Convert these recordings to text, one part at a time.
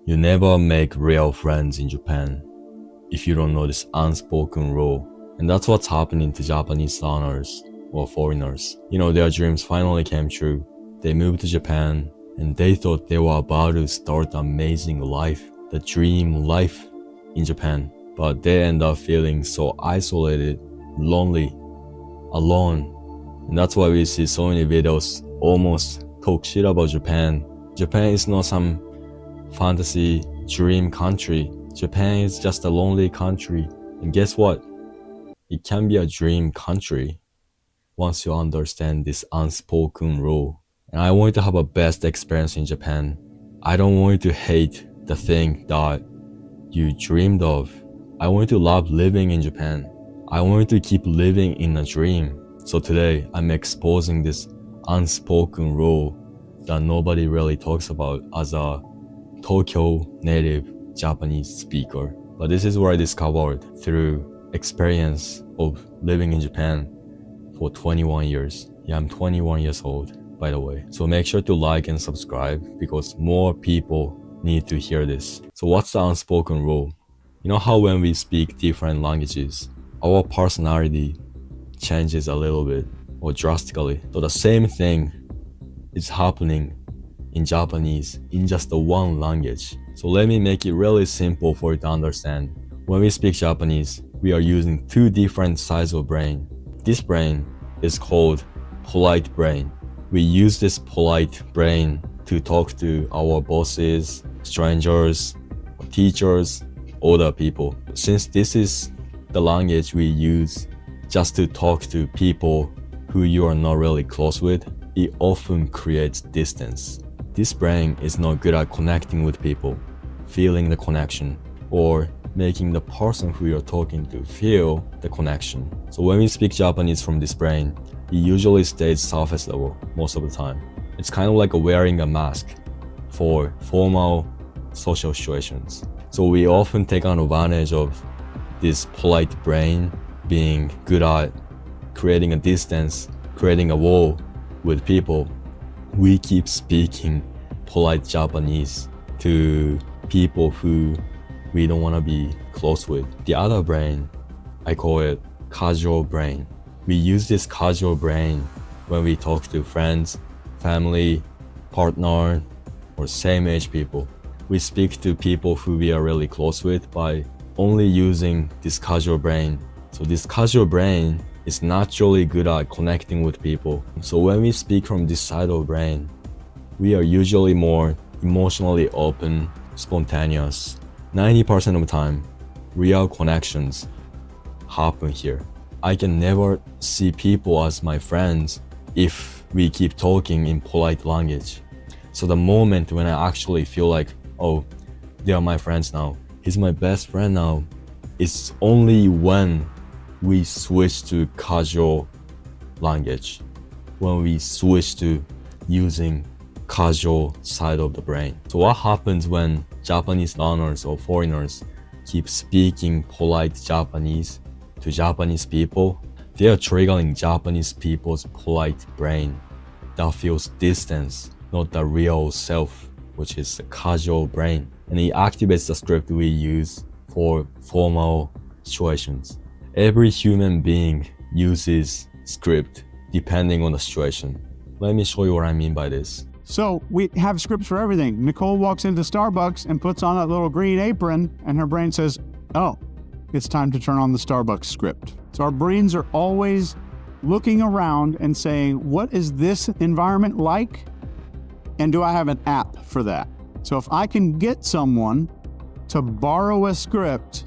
You never make real friends in Japan if you don't know this unspoken rule. And that's what's happening to Japanese learners or foreigners. Their dreams finally came true. They moved to Japan and they thought they were about to start an amazing life, the dream life in Japan. But they end up feeling so isolated, lonely, alone. And that's why we see so many videos almost talk shit about Japan. Japan is not some fantasy dream country. Japan is just a lonely country. And guess what? It can be a dream country once you understand this unspoken rule. And I want you to have a best experience in Japan. I don't want you to hate the thing that you dreamed of. I want you to love living in Japan. I want you to keep living in a dream. So today, I'm exposing this unspoken rule that nobody really talks about as a Tokyo native Japanese speaker. But this is what I discovered through experience of living in Japan for 21 years. Yeah, I'm 21 years old, by the way. So make sure to like and subscribe because more people need to hear this. So what's the unspoken rule? You know how when we speak different languages, our personality changes a little bit or drastically. So the same thing is happening in Japanese in just the one language. So let me make it really simple for you to understand. When we speak Japanese, we are using two different sides of brain. This brain is called polite brain. We use this polite brain to talk to our bosses, strangers, teachers, older people. Since this is the language we use just to talk to people who you are not really close with, it often creates distance. This brain is not good at connecting with people, feeling the connection, or making the person who you're talking to feel the connection. So when we speak Japanese from this brain, it usually stays surface level most of the time. It's kind of like wearing a mask for formal social situations. So we often take advantage of this polite brain being good at creating a distance, creating a wall with people. We keep speaking polite Japanese to people who we don't want to be close with. The other brain, I call it casual brain. We use this casual brain when we talk to friends, family, partner, or same age people. We speak to people who we are really close with by only using this casual brain. So this casual brain is naturally good at connecting with people. So when we speak from this side of brain, we are usually more emotionally open, spontaneous. 90% of the time, real connections happen here. I can never see people as my friends if we keep talking in polite language. So the moment when I actually feel like, oh, they are my friends now, he's my best friend now, it's only when we switch to casual language, when we switch to using casual side of the brain. So what happens when Japanese learners or foreigners keep speaking polite Japanese to Japanese people? They are triggering Japanese people's polite brain that feels distance, not the real self, which is the casual brain. And it activates the script we use for formal situations. Every human being uses script depending on the situation. Let me show you what I mean by this. So we have scripts for everything. Nicole walks into Starbucks and puts on that little green apron, and her brain says, oh, it's time to turn on the Starbucks script. So our brains are always looking around and saying, what is this environment like? And do I have an app for that? So if I can get someone to borrow a script,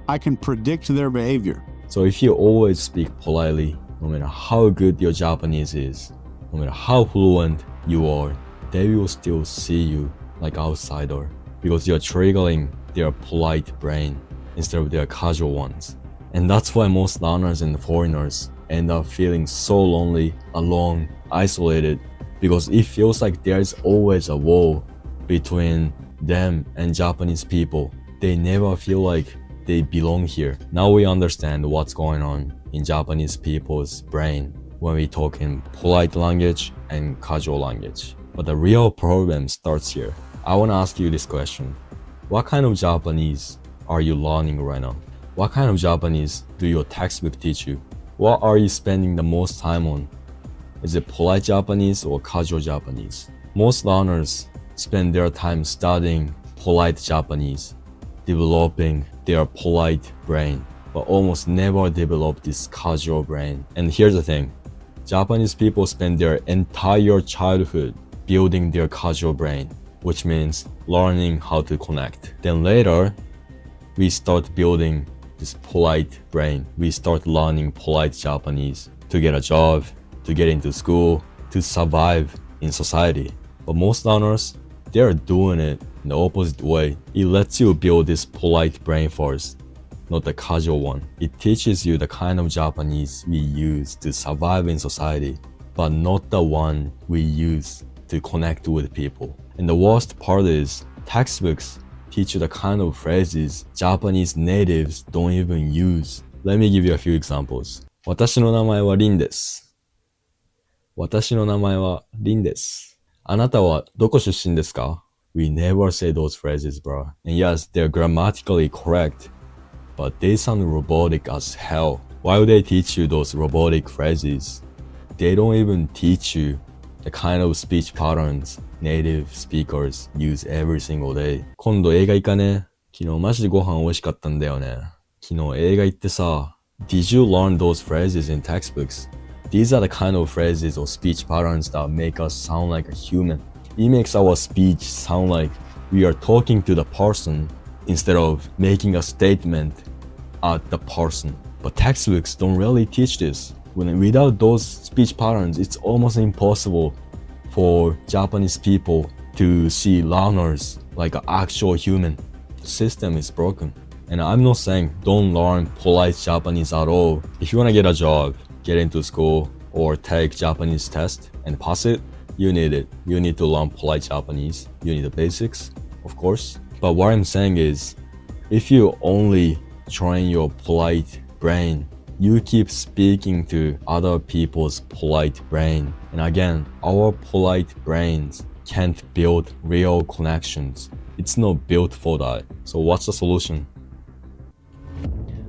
I can predict their behavior. So if you always speak politely, no matter how good your Japanese is, no matter how fluent you are, they will still see you like outsider because you're triggering their polite brain instead of their casual ones. And that's why most learners and foreigners end up feeling so lonely, alone, isolated, because it feels like there's always a wall between them and Japanese people. They never feel like they belong here. Now we understand what's going on in Japanese people's brain when we talk in polite language and casual language. But the real problem starts here. I want to ask you this question. What kind of Japanese are you learning right now? What kind of Japanese do your textbook teach you? What are you spending the most time on? Is it polite Japanese or casual Japanese? Most learners spend their time studying polite Japanese, developing their polite brain, but almost never develop this casual brain. And here's the thing, Japanese people spend their entire childhood building their casual brain, which means learning how to connect. Then later, we start building this polite brain. We start learning polite Japanese to get a job, to get into school, to survive in society. But most learners, they're doing it in the opposite way. It lets you build this polite brain first, not the casual one. It teaches you the kind of Japanese we use to survive in society, but not the one we use to connect with people. And the worst part is, textbooks teach you the kind of phrases Japanese natives don't even use. Let me give you a few examples. 私の名前はリンです。私の名前はリンです。あなたはどこ出身ですか? We never say those phrases, bro. And yes, they're grammatically correct, but they sound robotic as hell. Why would they teach you those robotic phrases? They don't even teach you the kind of speech patterns native speakers use every single day. 今度映画行かね。昨日マジでご飯美味しかったんだよね。昨日映画行ってさ。Did you learn those phrases in textbooks? These are the kind of phrases or speech patterns that make us sound like a human. It makes our speech sound like we are talking to the person instead of making a statement at the person. But textbooks don't really teach this. Without those speech patterns, it's almost impossible for Japanese people to see learners like an actual human. The system is broken. And I'm not saying don't learn polite Japanese at all. If you want to get a job, get into school, or take Japanese test and pass it, you need it. You need to learn polite Japanese. You need the basics, of course. But what I'm saying is, if you only train your polite brain, you keep speaking to other people's polite brain. And again, our polite brains can't build real connections. It's not built for that. So what's the solution?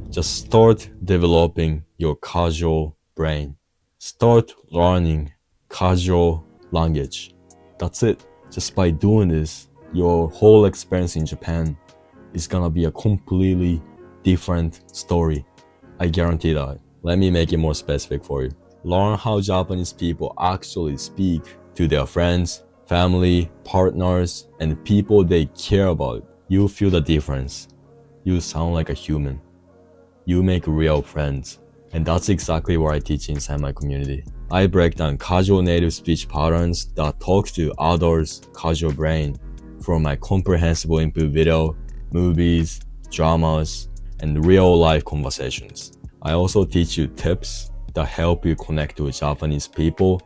Just start developing your casual brain. Start learning casual language. That's it. Just by doing this, your whole experience in Japan is gonna be a completely different story. I guarantee that. Let me make it more specific for you. Learn how Japanese people actually speak to their friends, family, partners, and people they care about. You feel the difference. You sound like a human. You make real friends. And that's exactly what I teach inside my community. I break down casual native speech patterns that talk to others' casual brain from my comprehensible input video, movies, dramas, and real life conversations. I also teach you tips that help you connect with Japanese people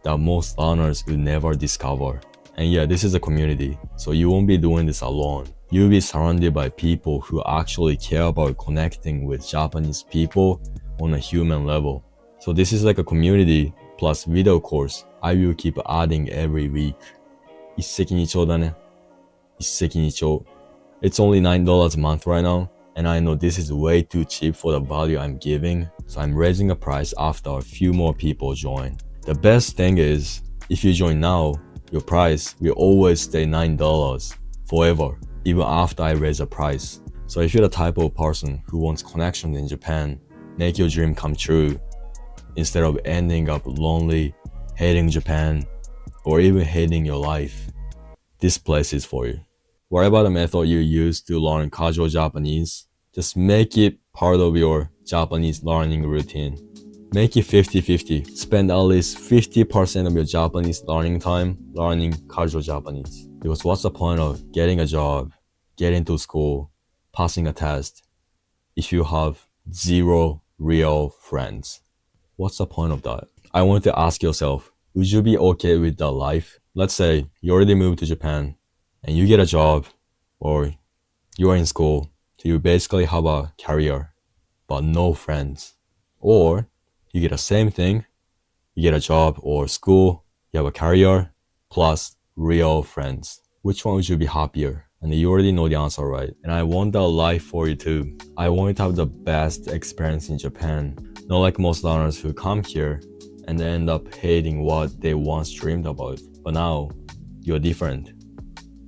that most learners will never discover. And yeah, this is a community, so you won't be doing this alone. You'll be surrounded by people who actually care about connecting with Japanese people on a human level. So this is like a community plus video course I will keep adding every week. 一石二鳥だね。一石二鳥. It's only $9 a month right now, and I know this is way too cheap for the value I'm giving, so I'm raising the price after a few more people join. The best thing is, if you join now, your price will always stay $9 forever, even after I raise the price. So if you're the type of person who wants connections in Japan, make your dream come true, instead of ending up lonely, hating Japan, or even hating your life, this place is for you. Whatever the method you use to learn casual Japanese, just make it part of your Japanese learning routine. Make it 50-50. Spend at least 50% of your Japanese learning time learning casual Japanese. Because what's the point of getting a job, getting to school, passing a test, if you have zero real friends? What's the point of that? I want to ask yourself, would you be okay with that life? Let's say you already moved to Japan and you get a job, or you are in school, so you basically have a career, but no friends. Or you get the same thing, you get a job or school, you have a career, plus real friends. which one would you be happier? And you already know the answer, right? And I want that life for you too. I want you to have the best experience in Japan. Not like most learners who come here and they end up hating what they once dreamed about. But now, you're different.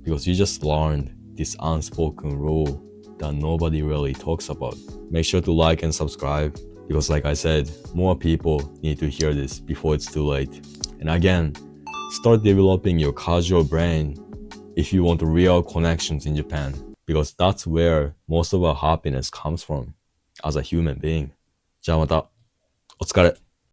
Because you just learned this unspoken rule that nobody really talks about. Make sure to like and subscribe. Because like I said, more people need to hear this before it's too late. And again, start developing your casual brain if you want real connections in Japan, because that's where most of our happiness comes from as a human being. じゃあまた、お疲れ。